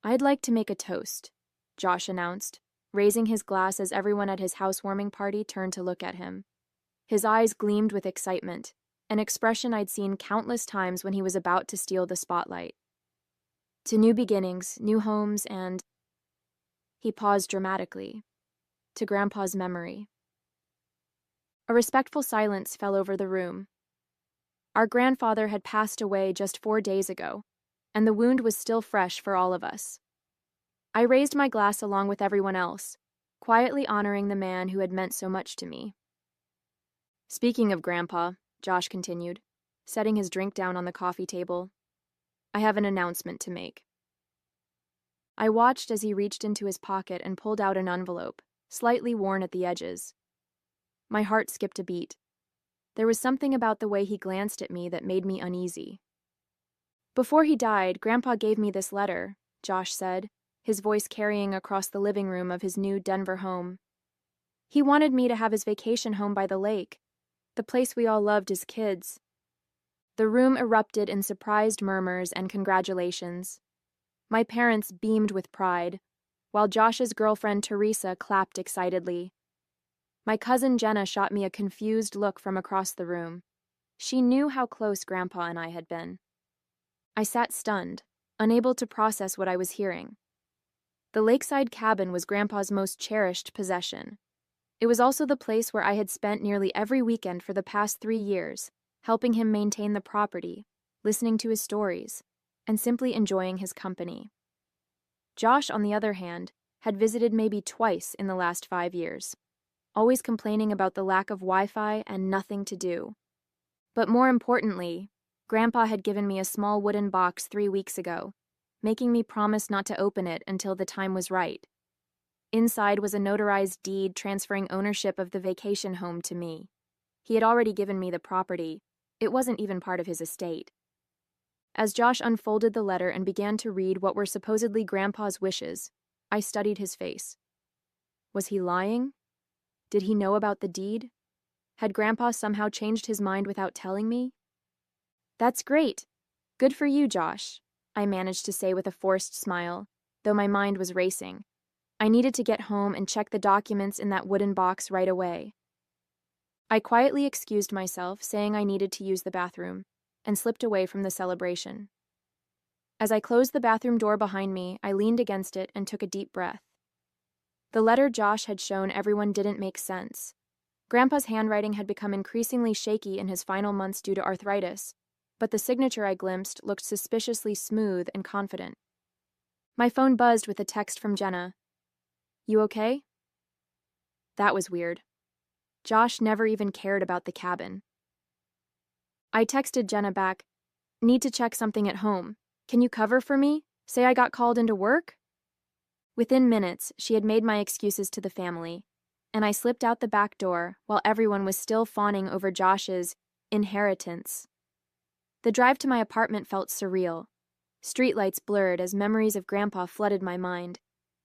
"I'd like to make a toast," Josh announced, raising his glass as everyone at his housewarming party turned to look at him. His eyes gleamed with excitement, an expression I'd seen countless times when he was about to steal the spotlight. "To new beginnings, new homes, and—" He paused dramatically. "To Grandpa's memory." A respectful silence fell over the room. Our grandfather had passed away just 4 days ago, and the wound was still fresh for all of us. I raised my glass along with everyone else, quietly honoring the man who had meant so much to me. "Speaking of Grandpa," Josh continued, setting his drink down on the coffee table, "I have an announcement to make." I watched as he reached into his pocket and pulled out an envelope, slightly worn at the edges. My heart skipped a beat. There was something about the way he glanced at me that made me uneasy. "Before he died, Grandpa gave me this letter," Josh said, his voice carrying across the living room of his new Denver home. "He wanted me to have his vacation home by the lake, the place we all loved as kids." The room erupted in surprised murmurs and congratulations. My parents beamed with pride, while Josh's girlfriend Teresa clapped excitedly. My cousin Jenna shot me a confused look from across the room. She knew how close Grandpa and I had been. I sat stunned, unable to process what I was hearing. The lakeside cabin was Grandpa's most cherished possession. It was also the place where I had spent nearly every weekend for the past 3 years, helping him maintain the property, listening to his stories, and simply enjoying his company. Josh, on the other hand, had visited maybe twice in the last 5 years, always complaining about the lack of Wi-Fi and nothing to do. But more importantly, Grandpa had given me a small wooden box 3 weeks ago, making me promise not to open it until the time was right. Inside was a notarized deed transferring ownership of the vacation home to me. He had already given me the property. It wasn't even part of his estate. As Josh unfolded the letter and began to read what were supposedly Grandpa's wishes, I studied his face. Was he lying? Did he know about the deed? Had Grandpa somehow changed his mind without telling me? "That's great. Good for you, Josh," I managed to say with a forced smile, though my mind was racing. I needed to get home and check the documents in that wooden box right away. I quietly excused myself, saying I needed to use the bathroom, and slipped away from the celebration. As I closed the bathroom door behind me, I leaned against it and took a deep breath. The letter Josh had shown everyone didn't make sense. Grandpa's handwriting had become increasingly shaky in his final months due to arthritis, but the signature I glimpsed looked suspiciously smooth and confident. My phone buzzed with a text from Jenna. "You okay?" That was weird. Josh never even cared about the cabin. I texted Jenna back, "Need to check something at home. Can you cover for me? Say I got called into work?" Within minutes, she had made my excuses to the family, and I slipped out the back door while everyone was still fawning over Josh's inheritance. The drive to my apartment felt surreal. Streetlights blurred as memories of Grandpa flooded my mind,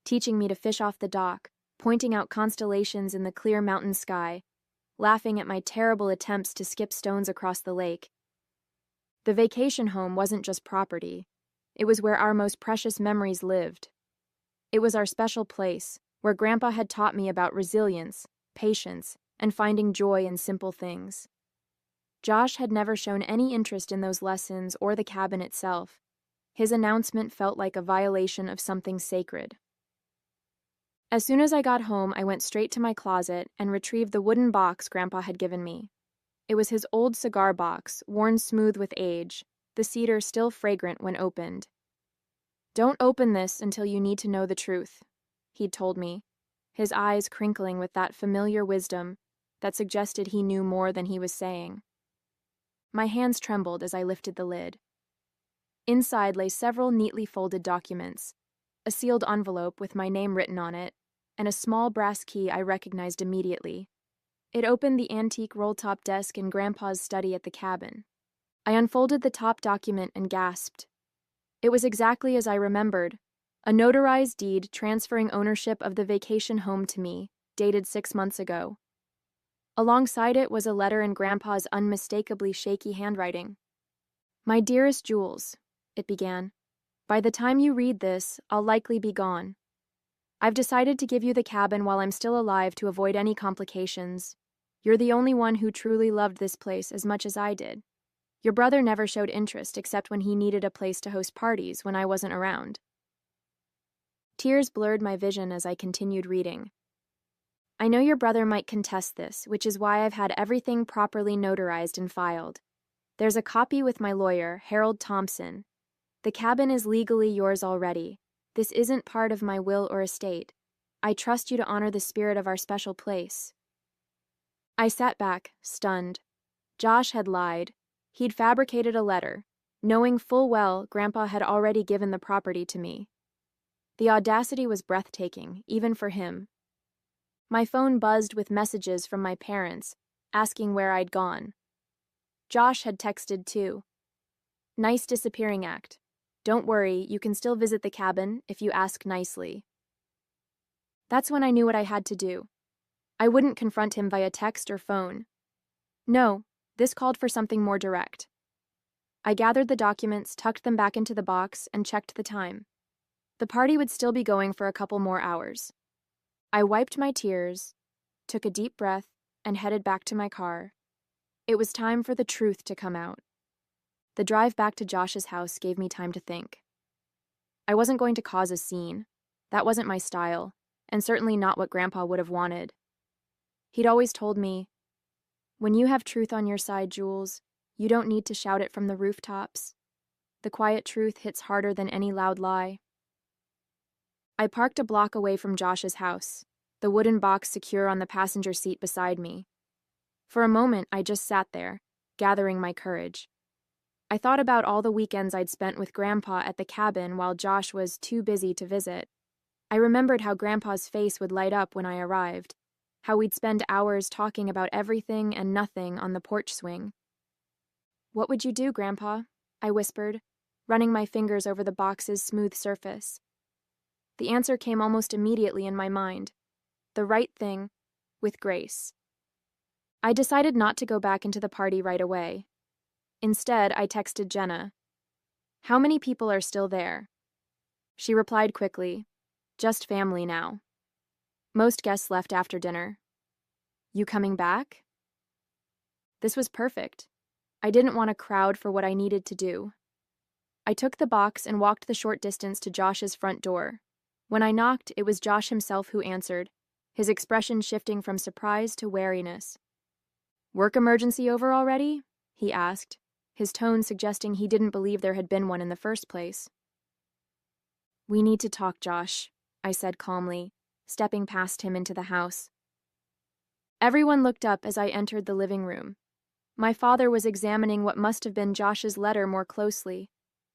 teaching me to fish off the dock, pointing out constellations in the clear mountain sky, laughing at my terrible attempts to skip stones across the lake. The vacation home wasn't just property. It was where our most precious memories lived. It was our special place, where Grandpa had taught me about resilience, patience, and finding joy in simple things. Josh had never shown any interest in those lessons or the cabin itself. His announcement felt like a violation of something sacred. As soon as I got home, I went straight to my closet and retrieved the wooden box Grandpa had given me. It was his old cigar box, worn smooth with age, the cedar still fragrant when opened. "Don't open this until you need to know the truth," he'd told me, his eyes crinkling with that familiar wisdom that suggested he knew more than he was saying. My hands trembled as I lifted the lid. Inside lay several neatly folded documents, a sealed envelope with my name written on it, and a small brass key I recognized immediately. It opened the antique roll-top desk in Grandpa's study at the cabin. I unfolded the top document and gasped. It was exactly as I remembered, a notarized deed transferring ownership of the vacation home to me, dated 6 months ago. Alongside it was a letter in Grandpa's unmistakably shaky handwriting. "My dearest Jules," it began, By the time you read this, I'll likely be gone. I've decided to give you the cabin while I'm still alive to avoid any complications. You're the only one who truly loved this place as much as I did. Your brother never showed interest except when he needed a place to host parties when I wasn't around. Tears blurred my vision as I continued reading. I know your brother might contest this, which is why I've had everything properly notarized and filed. There's a copy with my lawyer, Harold Thompson. The cabin is legally yours already. This isn't part of my will or estate. I trust you to honor the spirit of our special place. I sat back, stunned. Josh had lied. He'd fabricated a letter, knowing full well Grandpa had already given the property to me. The audacity was breathtaking, even for him. My phone buzzed with messages from my parents, asking where I'd gone. Josh had texted too. Nice disappearing act. Don't worry, you can still visit the cabin if you ask nicely. That's when I knew what I had to do. I wouldn't confront him via text or phone. No, this called for something more direct. I gathered the documents, tucked them back into the box, and checked the time. The party would still be going for a couple more hours. I wiped my tears, took a deep breath, and headed back to my car. It was time for the truth to come out. The drive back to Josh's house gave me time to think. I wasn't going to cause a scene. That wasn't my style, and certainly not what Grandpa would have wanted. He'd always told me, "When you have truth on your side, Jules, you don't need to shout it from the rooftops. The quiet truth hits harder than any loud lie." I parked a block away from Josh's house, the wooden box secure on the passenger seat beside me. For a moment, I just sat there, gathering my courage. I thought about all the weekends I'd spent with Grandpa at the cabin while Josh was too busy to visit. I remembered how Grandpa's face would light up when I arrived, how we'd spend hours talking about everything and nothing on the porch swing. "What would you do, Grandpa?" I whispered, running my fingers over the box's smooth surface. The answer came almost immediately in my mind. The right thing, with grace. I decided not to go back into the party right away. Instead, I texted Jenna. "How many people are still there?" She replied quickly, "Just family now. Most guests left after dinner." "You coming back?" This was perfect. I didn't want a crowd for what I needed to do. I took the box and walked the short distance to Josh's front door. When I knocked, it was Josh himself who answered, his expression shifting from surprise to wariness. "Work emergency over already?" he asked, his tone suggesting he didn't believe there had been one in the first place. "We need to talk, Josh," I said calmly, stepping past him into the house. Everyone looked up as I entered the living room. My father was examining what must have been Josh's letter more closely,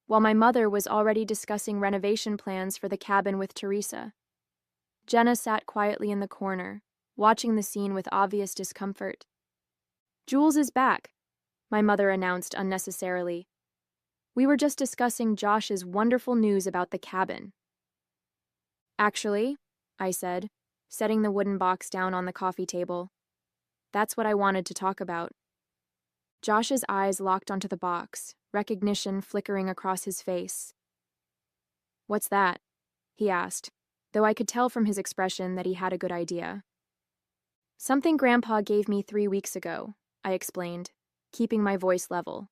while my mother was already discussing renovation plans for the cabin with Teresa. Jenna sat quietly in the corner, watching the scene with obvious discomfort. "Jules is back," my mother announced unnecessarily. "We were just discussing Josh's wonderful news about the cabin." "Actually," I said, setting the wooden box down on the coffee table, "that's what I wanted to talk about." Josh's eyes locked onto the box, recognition flickering across his face. "What's that?" he asked, though I could tell from his expression that he had a good idea. "Something Grandpa gave me 3 weeks ago," I explained, keeping my voice level.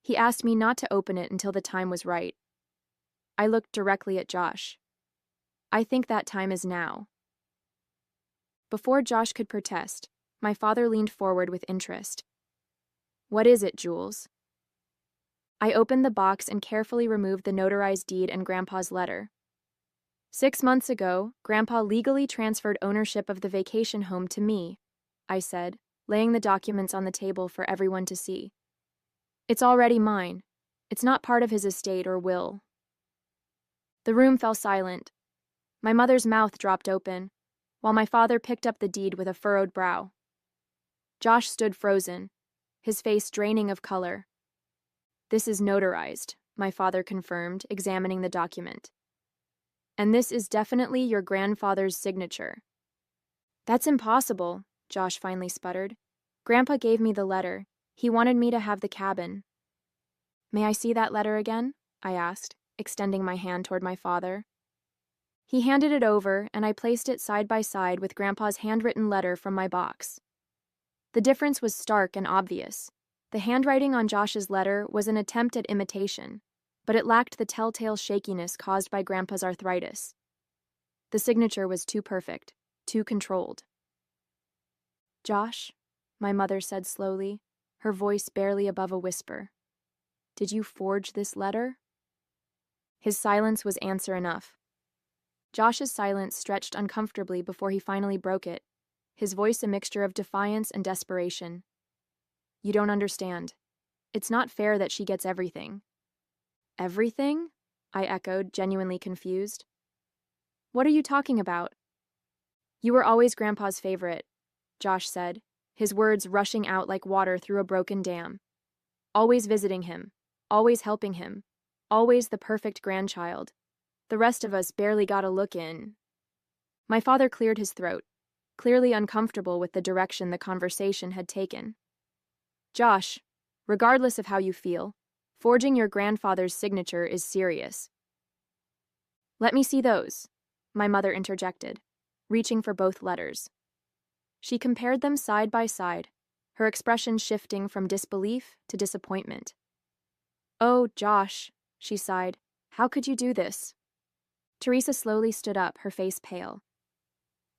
"He asked me not to open it until the time was right." I looked directly at Josh. "I think that time is now." Before Josh could protest, my father leaned forward with interest. "What is it, Jules?" I opened the box and carefully removed the notarized deed and Grandpa's letter. 6 months ago, Grandpa legally transferred ownership of the vacation home to me, I said, laying the documents on the table for everyone to see. "It's already mine. It's not part of his estate or will." The room fell silent. My mother's mouth dropped open, while my father picked up the deed with a furrowed brow. Josh stood frozen, his face draining of color. "This is notarized," my father confirmed, examining the document. "And this is definitely your grandfather's signature." "That's impossible," Josh finally sputtered. "Grandpa gave me the letter. He wanted me to have the cabin." "May I see that letter again?" I asked, extending my hand toward my father. He handed it over, and I placed it side by side with Grandpa's handwritten letter from my box. The difference was stark and obvious. The handwriting on Josh's letter was an attempt at imitation, but it lacked the telltale shakiness caused by Grandpa's arthritis. The signature was too perfect, too controlled. "Josh," my mother said slowly, her voice barely above a whisper, "did you forge this letter?" His silence was answer enough. Josh's silence stretched uncomfortably before he finally broke it, his voice a mixture of defiance and desperation. "You don't understand. It's not fair that she gets everything." "Everything?" I echoed, genuinely confused. "What are you talking about?" "You were always Grandpa's favorite," Josh said, his words rushing out like water through a broken dam. "Always visiting him, always helping him, always the perfect grandchild. The rest of us barely got a look in." My father cleared his throat, clearly uncomfortable with the direction the conversation had taken. "Josh, regardless of how you feel, forging your grandfather's signature is serious." "Let me see those," my mother interjected, reaching for both letters. She compared them side by side, her expression shifting from disbelief to disappointment. "Oh, Josh," she sighed, "how could you do this?" Teresa slowly stood up, her face pale.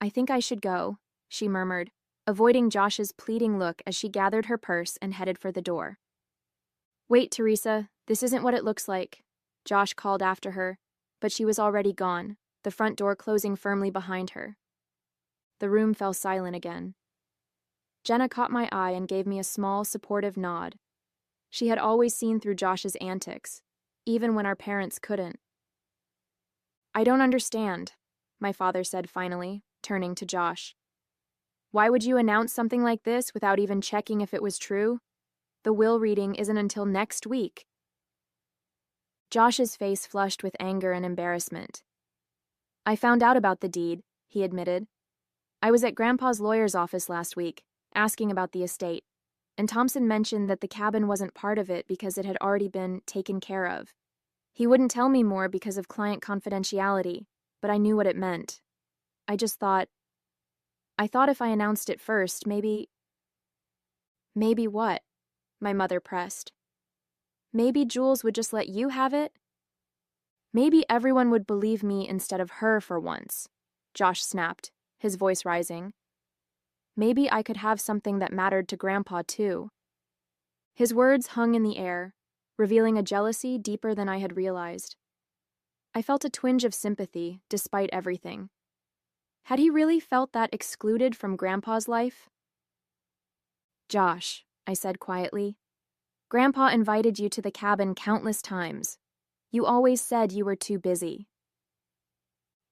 "I think I should go," she murmured, avoiding Josh's pleading look as she gathered her purse and headed for the door. "Wait, Teresa, this isn't what it looks like," Josh called after her, but she was already gone, the front door closing firmly behind her. The room fell silent again. Jenna caught my eye and gave me a small, supportive nod. She had always seen through Josh's antics, even when our parents couldn't. "I don't understand," my father said finally, turning to Josh. "Why would you announce something like this without even checking if it was true? The will reading isn't until next week." Josh's face flushed with anger and embarrassment. "I found out about the deed," he admitted. "I was at Grandpa's lawyer's office last week, asking about the estate, and Thompson mentioned that the cabin wasn't part of it because it had already been taken care of. He wouldn't tell me more because of client confidentiality, but I knew what it meant. I thought if I announced it first, maybe..." "Maybe what?" my mother pressed. "Maybe Jules would just let you have it?" "Maybe everyone would believe me instead of her for once," Josh snapped, his voice rising. "Maybe I could have something that mattered to Grandpa, too." His words hung in the air, revealing a jealousy deeper than I had realized. I felt a twinge of sympathy, despite everything. Had he really felt that excluded from Grandpa's life? "Josh," I said quietly, "Grandpa invited you to the cabin countless times. You always said you were too busy."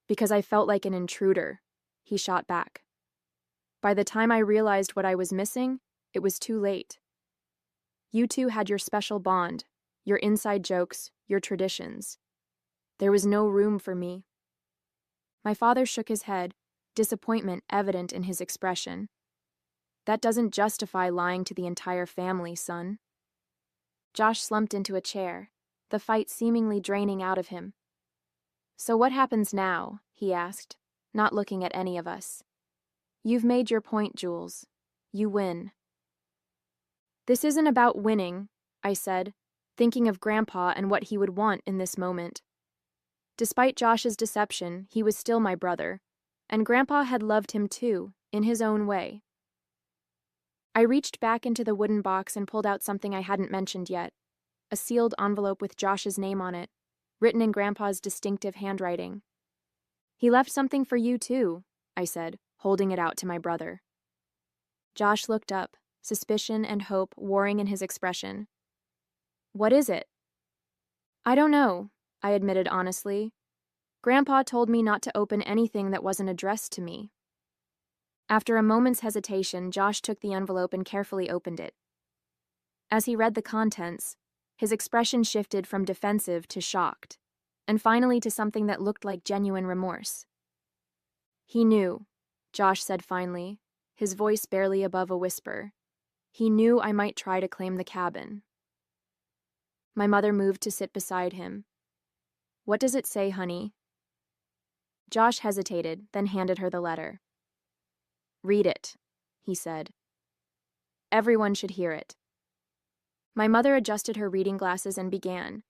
"Because I felt like an intruder," he shot back. "By the time I realized what I was missing, it was too late. You two had your special bond, your inside jokes, your traditions. There was no room for me." My father shook his head, disappointment evident in his expression. "That doesn't justify lying to the entire family, son." Josh slumped into a chair, the fight seemingly draining out of him. "So what happens now?" he asked, not looking at any of us. "You've made your point, Jules. You win." "This isn't about winning," I said, thinking of Grandpa and what he would want in this moment. Despite Josh's deception, he was still my brother, and Grandpa had loved him too, in his own way. I reached back into the wooden box and pulled out something I hadn't mentioned yet, a sealed envelope with Josh's name on it, written in Grandpa's distinctive handwriting. "He left something for you too," I said, holding it out to my brother. Josh looked up, suspicion and hope warring in his expression. "What is it?" "I don't know," I admitted honestly. "Grandpa told me not to open anything that wasn't addressed to me." After a moment's hesitation, Josh took the envelope and carefully opened it. As he read the contents, his expression shifted from defensive to shocked, and finally to something that looked like genuine remorse. "He knew," Josh said finally, his voice barely above a whisper. "He knew I might try to claim the cabin." My mother moved to sit beside him. What does it say, honey? Josh hesitated, then handed her the letter. Read it, he said. Everyone should hear it. My mother adjusted her reading glasses and began.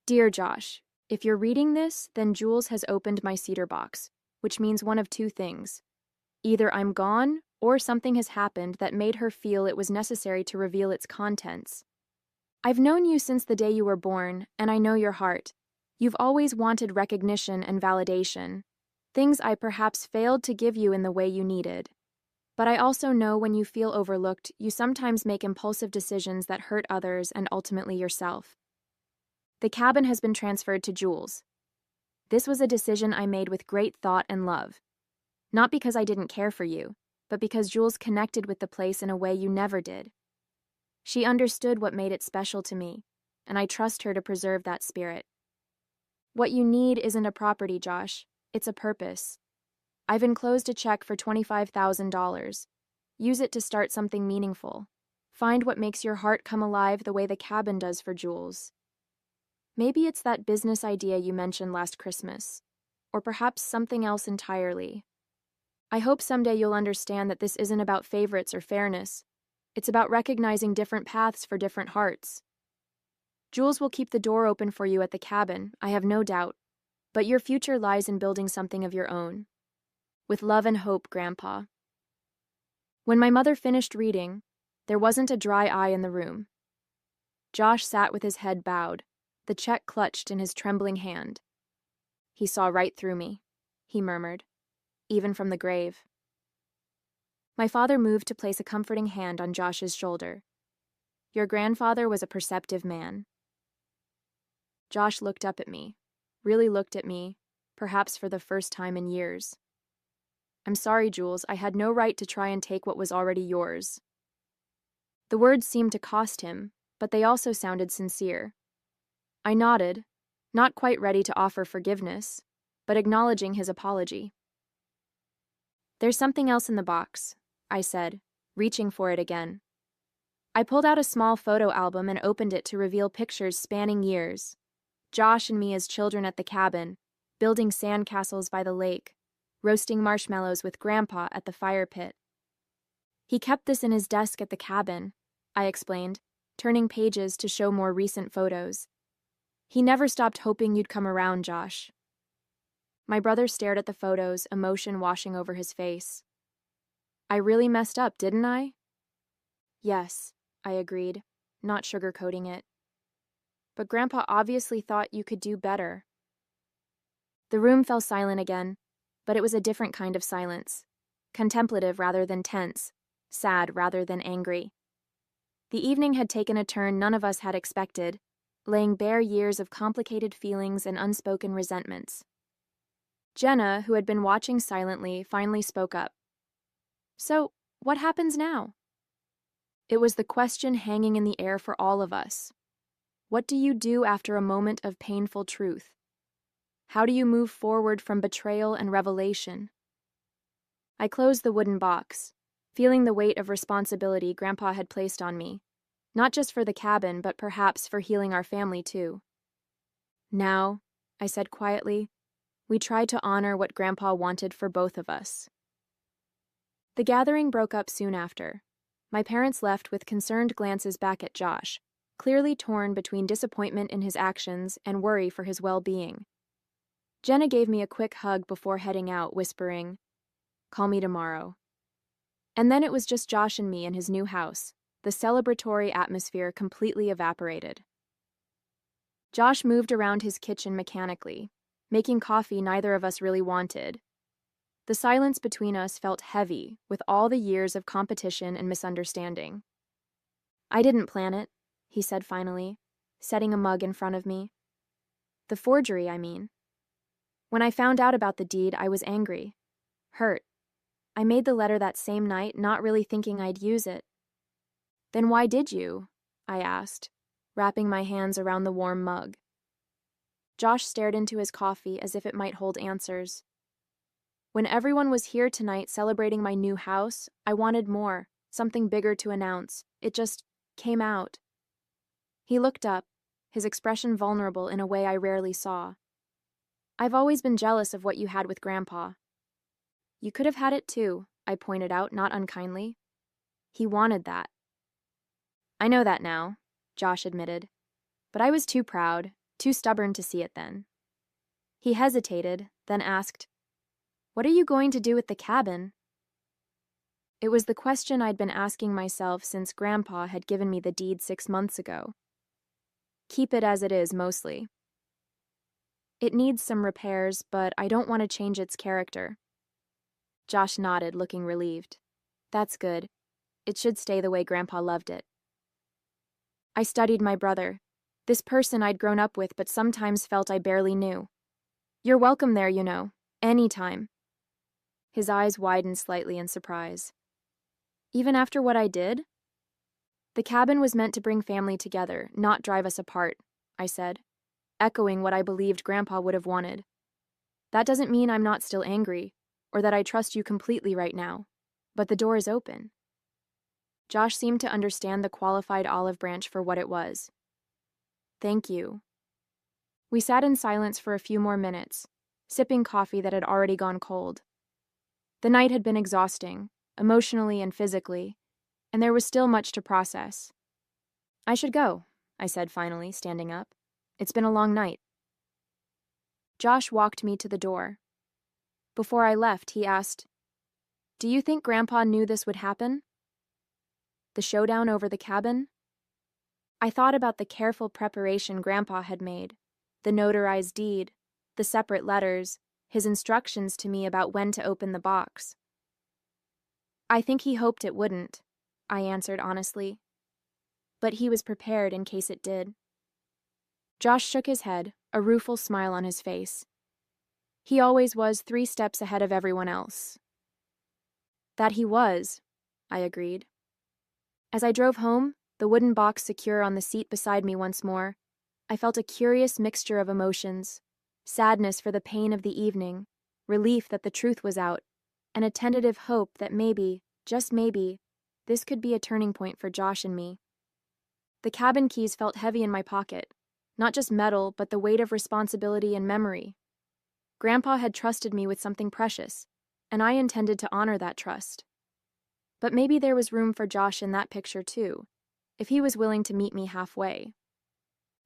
Dear Josh, if you're reading this, then Jules has opened my cedar box, which means one of two things. Either I'm gone, or something has happened that made her feel it was necessary to reveal its contents. I've known you since the day you were born, and I know your heart. You've always wanted recognition and validation, things I perhaps failed to give you in the way you needed. But I also know when you feel overlooked, you sometimes make impulsive decisions that hurt others and ultimately yourself. The cabin has been transferred to Jules. This was a decision I made with great thought and love. Not because I didn't care for you, but because Jules connected with the place in a way you never did. She understood what made it special to me, and I trust her to preserve that spirit. What you need isn't a property, Josh. It's a purpose. I've enclosed a check for $25,000. Use it to start something meaningful. Find what makes your heart come alive the way the cabin does for Jules. Maybe it's that business idea you mentioned last Christmas, or perhaps something else entirely. I hope someday you'll understand that this isn't about favorites or fairness. It's about recognizing different paths for different hearts. Jules will keep the door open for you at the cabin, I have no doubt, but your future lies in building something of your own. With love and hope, Grandpa. When my mother finished reading, there wasn't a dry eye in the room. Josh sat with his head bowed, the check clutched in his trembling hand. He saw right through me, he murmured, even from the grave. My father moved to place a comforting hand on Josh's shoulder. Your grandfather was a perceptive man. Josh looked up at me, really looked at me, perhaps for the first time in years. I'm sorry, Jules, I had no right to try and take what was already yours. The words seemed to cost him, but they also sounded sincere. I nodded, not quite ready to offer forgiveness, but acknowledging his apology. There's something else in the box, I said, reaching for it again. I pulled out a small photo album and opened it to reveal pictures spanning years. Josh and me as children at the cabin, building sandcastles by the lake, roasting marshmallows with Grandpa at the fire pit. He kept this in his desk at the cabin, I explained, turning pages to show more recent photos. He never stopped hoping you'd come around, Josh. My brother stared at the photos, emotion washing over his face. I really messed up, didn't I? Yes, I agreed, not sugarcoating it. But Grandpa obviously thought you could do better. The room fell silent again, but it was a different kind of silence, contemplative rather than tense, sad rather than angry. The evening had taken a turn none of us had expected, laying bare years of complicated feelings and unspoken resentments. Jenna, who had been watching silently, finally spoke up. So, what happens now? It was the question hanging in the air for all of us. What do you do after a moment of painful truth? How do you move forward from betrayal and revelation? I closed the wooden box, feeling the weight of responsibility Grandpa had placed on me, not just for the cabin, but perhaps for healing our family too. Now, I said quietly, we tried to honor what Grandpa wanted for both of us. The gathering broke up soon after. My parents left with concerned glances back at Josh, clearly torn between disappointment in his actions and worry for his well-being. Jenna gave me a quick hug before heading out, whispering, "Call me tomorrow." And then it was just Josh and me in his new house, the celebratory atmosphere completely evaporated. Josh moved around his kitchen mechanically, making coffee neither of us really wanted. The silence between us felt heavy with all the years of competition and misunderstanding. I didn't plan it, he said finally, setting a mug in front of me. The forgery, I mean. When I found out about the deed, I was angry, hurt. I made the letter that same night, not really thinking I'd use it. Then why did you? I asked, wrapping my hands around the warm mug. Josh stared into his coffee as if it might hold answers. When everyone was here tonight celebrating my new house, I wanted more, something bigger to announce. It just came out. He looked up, his expression vulnerable in a way I rarely saw. I've always been jealous of what you had with Grandpa. You could have had it too, I pointed out, not unkindly. He wanted that. I know that now, Josh admitted. But I was too proud, too stubborn to see it then. He hesitated, then asked, "What are you going to do with the cabin?" It was the question I'd been asking myself since Grandpa had given me the deed 6 months ago. Keep it as it is, mostly. It needs some repairs, but I don't want to change its character. Josh nodded, looking relieved. That's good. It should stay the way Grandpa loved it. I studied my brother, this person I'd grown up with but sometimes felt I barely knew. You're welcome there, you know, anytime. His eyes widened slightly in surprise. Even after what I did? The cabin was meant to bring family together, not drive us apart, I said, echoing what I believed Grandpa would have wanted. That doesn't mean I'm not still angry, or that I trust you completely right now, but the door is open. Josh seemed to understand the qualified olive branch for what it was. Thank you. We sat in silence for a few more minutes, sipping coffee that had already gone cold. The night had been exhausting, emotionally and physically, and there was still much to process. I should go, I said finally, standing up. It's been a long night. Josh walked me to the door. Before I left, he asked, "Do you think Grandpa knew this would happen? The showdown over the cabin?" I thought about the careful preparation Grandpa had made, the notarized deed, the separate letters, his instructions to me about when to open the box. I think he hoped it wouldn't, I answered honestly. But he was prepared in case it did. Josh shook his head, a rueful smile on his face. He always was 3 steps ahead of everyone else. That he was, I agreed. As I drove home, the wooden box secure on the seat beside me once more, I felt a curious mixture of emotions, sadness for the pain of the evening, relief that the truth was out, and a tentative hope that maybe, just maybe, this could be a turning point for Josh and me. The cabin keys felt heavy in my pocket, not just metal, but the weight of responsibility and memory. Grandpa had trusted me with something precious, and I intended to honor that trust. But maybe there was room for Josh in that picture too, if he was willing to meet me halfway.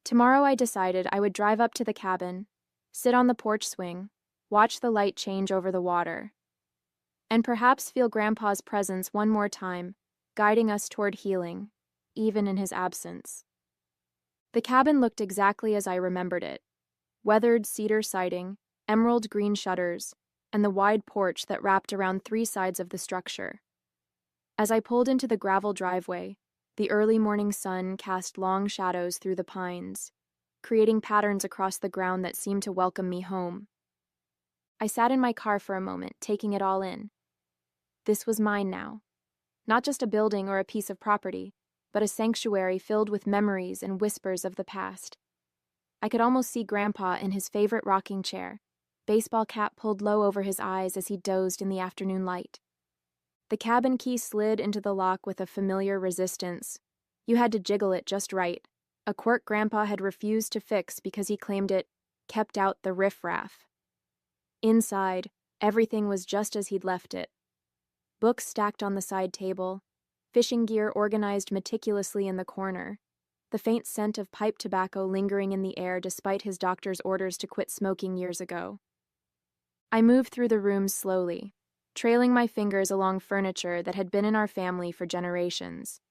Tomorrow I decided I would drive up to the cabin, sit on the porch swing, watch the light change over the water, and perhaps feel Grandpa's presence one more time, guiding us toward healing, even in his absence. The cabin looked exactly as I remembered it. Weathered cedar siding, emerald green shutters, and the wide porch that wrapped around 3 sides of the structure. As I pulled into the gravel driveway, the early morning sun cast long shadows through the pines, creating patterns across the ground that seemed to welcome me home. I sat in my car for a moment, taking it all in. This was mine now. Not just a building or a piece of property, but a sanctuary filled with memories and whispers of the past. I could almost see Grandpa in his favorite rocking chair, baseball cap pulled low over his eyes as he dozed in the afternoon light. The cabin key slid into the lock with a familiar resistance. You had to jiggle it just right, a quirk Grandpa had refused to fix because he claimed it kept out the riffraff. Inside, everything was just as he'd left it. Books stacked on the side table, fishing gear organized meticulously in the corner, the faint scent of pipe tobacco lingering in the air despite his doctor's orders to quit smoking years ago. I moved through the rooms slowly, trailing my fingers along furniture that had been in our family for generations.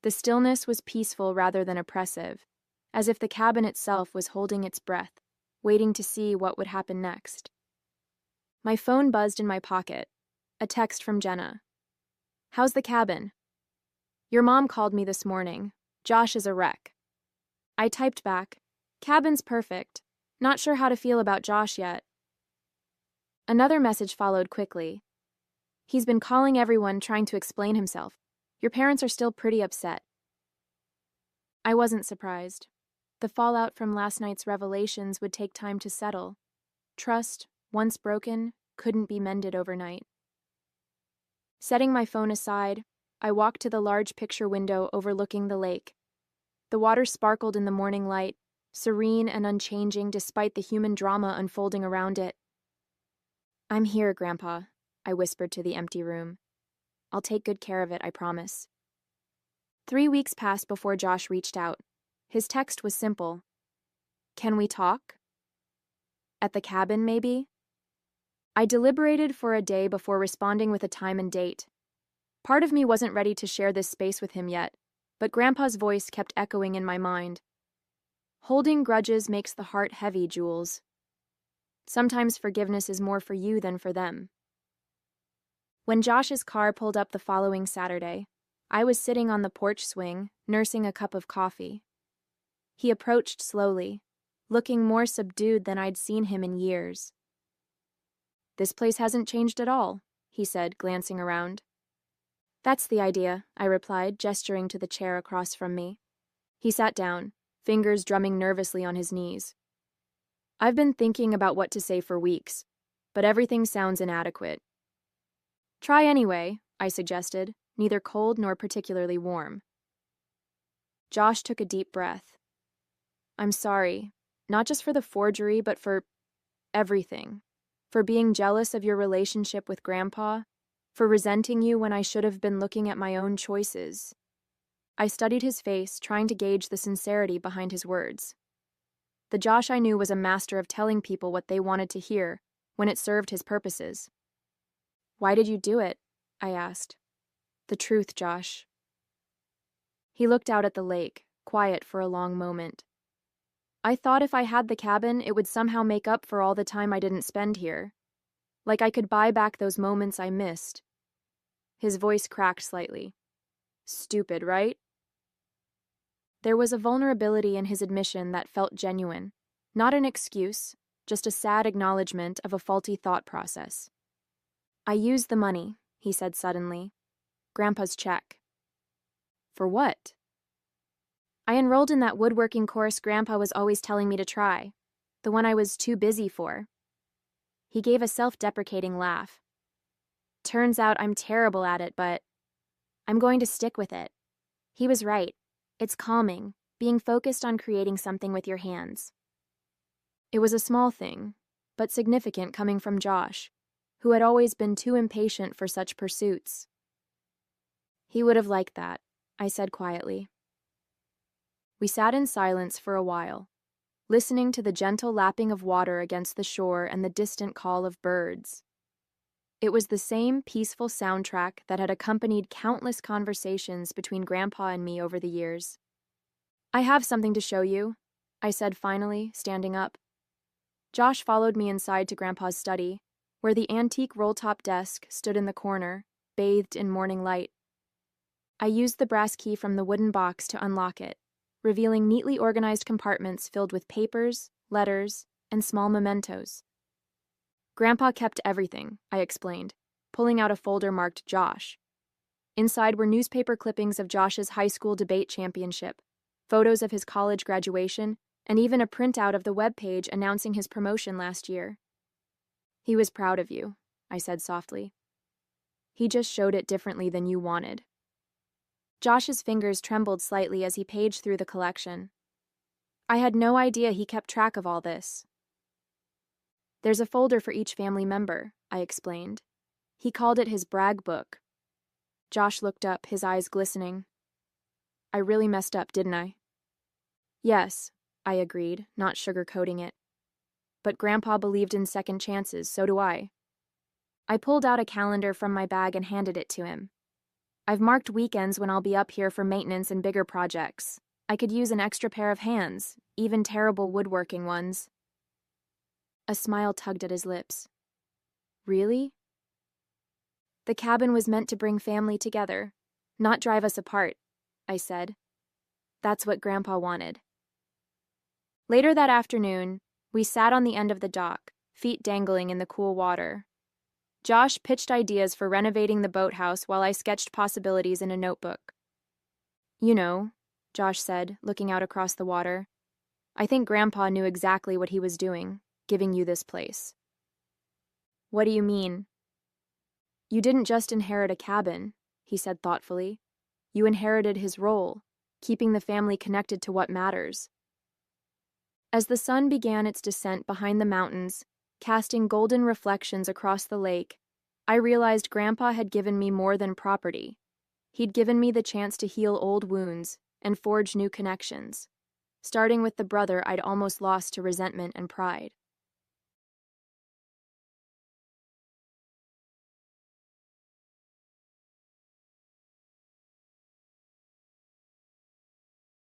The stillness was peaceful rather than oppressive, as if the cabin itself was holding its breath, waiting to see what would happen next. My phone buzzed in my pocket, a text from Jenna. "How's the cabin? Your mom called me this morning. Josh is a wreck." I typed back, "Cabin's perfect. Not sure how to feel about Josh yet." Another message followed quickly. "He's been calling everyone trying to explain himself. Your parents are still pretty upset." I wasn't surprised. The fallout from last night's revelations would take time to settle. Trust, once broken, couldn't be mended overnight. Setting my phone aside, I walked to the large picture window overlooking the lake. The water sparkled in the morning light, serene and unchanging despite the human drama unfolding around it. "I'm here, Grandpa," I whispered to the empty room. "I'll take good care of it, I promise." 3 weeks passed before Josh reached out. His text was simple. "Can we talk? At the cabin, maybe?" I deliberated for a day before responding with a time and date. Part of me wasn't ready to share this space with him yet, but Grandpa's voice kept echoing in my mind. "Holding grudges makes the heart heavy, Jules. Sometimes forgiveness is more for you than for them." When Josh's car pulled up the following Saturday, I was sitting on the porch swing, nursing a cup of coffee. He approached slowly, looking more subdued than I'd seen him in years. "This place hasn't changed at all," he said, glancing around. "That's the idea," I replied, gesturing to the chair across from me. He sat down, fingers drumming nervously on his knees. "I've been thinking about what to say for weeks, but everything sounds inadequate." "Try anyway," I suggested, neither cold nor particularly warm. Josh took a deep breath. "I'm sorry, not just for the forgery, but for everything. For being jealous of your relationship with Grandpa, for resenting you when I should have been looking at my own choices." I studied his face, trying to gauge the sincerity behind his words. The Josh I knew was a master of telling people what they wanted to hear when it served his purposes. "Why did you do it?" I asked. "The truth, Josh." He looked out at the lake, quiet for a long moment. "I thought if I had the cabin, it would somehow make up for all the time I didn't spend here. Like I could buy back those moments I missed." His voice cracked slightly. "Stupid, right?" There was a vulnerability in his admission that felt genuine. Not an excuse, just a sad acknowledgement of a faulty thought process. "I used the money," he said suddenly. "Grandpa's check." "For what?" "I enrolled in that woodworking course Grandpa was always telling me to try, the one I was too busy for." He gave a self-deprecating laugh. "Turns out I'm terrible at it, but I'm going to stick with it." He was right. It's calming, being focused on creating something with your hands. It was a small thing, but significant coming from Josh, who had always been too impatient for such pursuits. "He would have liked that," I said quietly. We sat in silence for a while, listening to the gentle lapping of water against the shore and the distant call of birds. It was the same peaceful soundtrack that had accompanied countless conversations between Grandpa and me over the years. "I have something to show you," I said finally, standing up. Josh followed me inside to Grandpa's study, where the antique roll-top desk stood in the corner, bathed in morning light. I used the brass key from the wooden box to unlock it, revealing neatly organized compartments filled with papers, letters, and small mementos. "Grandpa kept everything," I explained, pulling out a folder marked Josh. Inside were newspaper clippings of Josh's high school debate championship, photos of his college graduation, and even a printout of the webpage announcing his promotion last year. "He was proud of you," I said softly. "He just showed it differently than you wanted." Josh's fingers trembled slightly as he paged through the collection. I had no idea he kept track of all this. "There's a folder for each family member," I explained. He called it his brag book. Josh looked up, his eyes glistening. "I really messed up, didn't I?" "Yes," I agreed, not sugarcoating it. "But Grandpa believed in second chances, so do I." I pulled out a calendar from my bag and handed it to him. "I've marked weekends when I'll be up here for maintenance and bigger projects. I could use an extra pair of hands, even terrible woodworking ones." A smile tugged at his lips. "Really?" "The cabin was meant to bring family together, not drive us apart," I said. "That's what Grandpa wanted." Later that afternoon, we sat on the end of the dock, feet dangling in the cool water. Josh pitched ideas for renovating the boathouse while I sketched possibilities in a notebook. "You know," Josh said, looking out across the water, "I think Grandpa knew exactly what he was doing, giving you this place." "What do you mean?" "You didn't just inherit a cabin," he said thoughtfully. "You inherited his role, keeping the family connected to what matters." As the sun began its descent behind the mountains, casting golden reflections across the lake, I realized Grandpa had given me more than property. He'd given me the chance to heal old wounds and forge new connections, starting with the brother I'd almost lost to resentment and pride.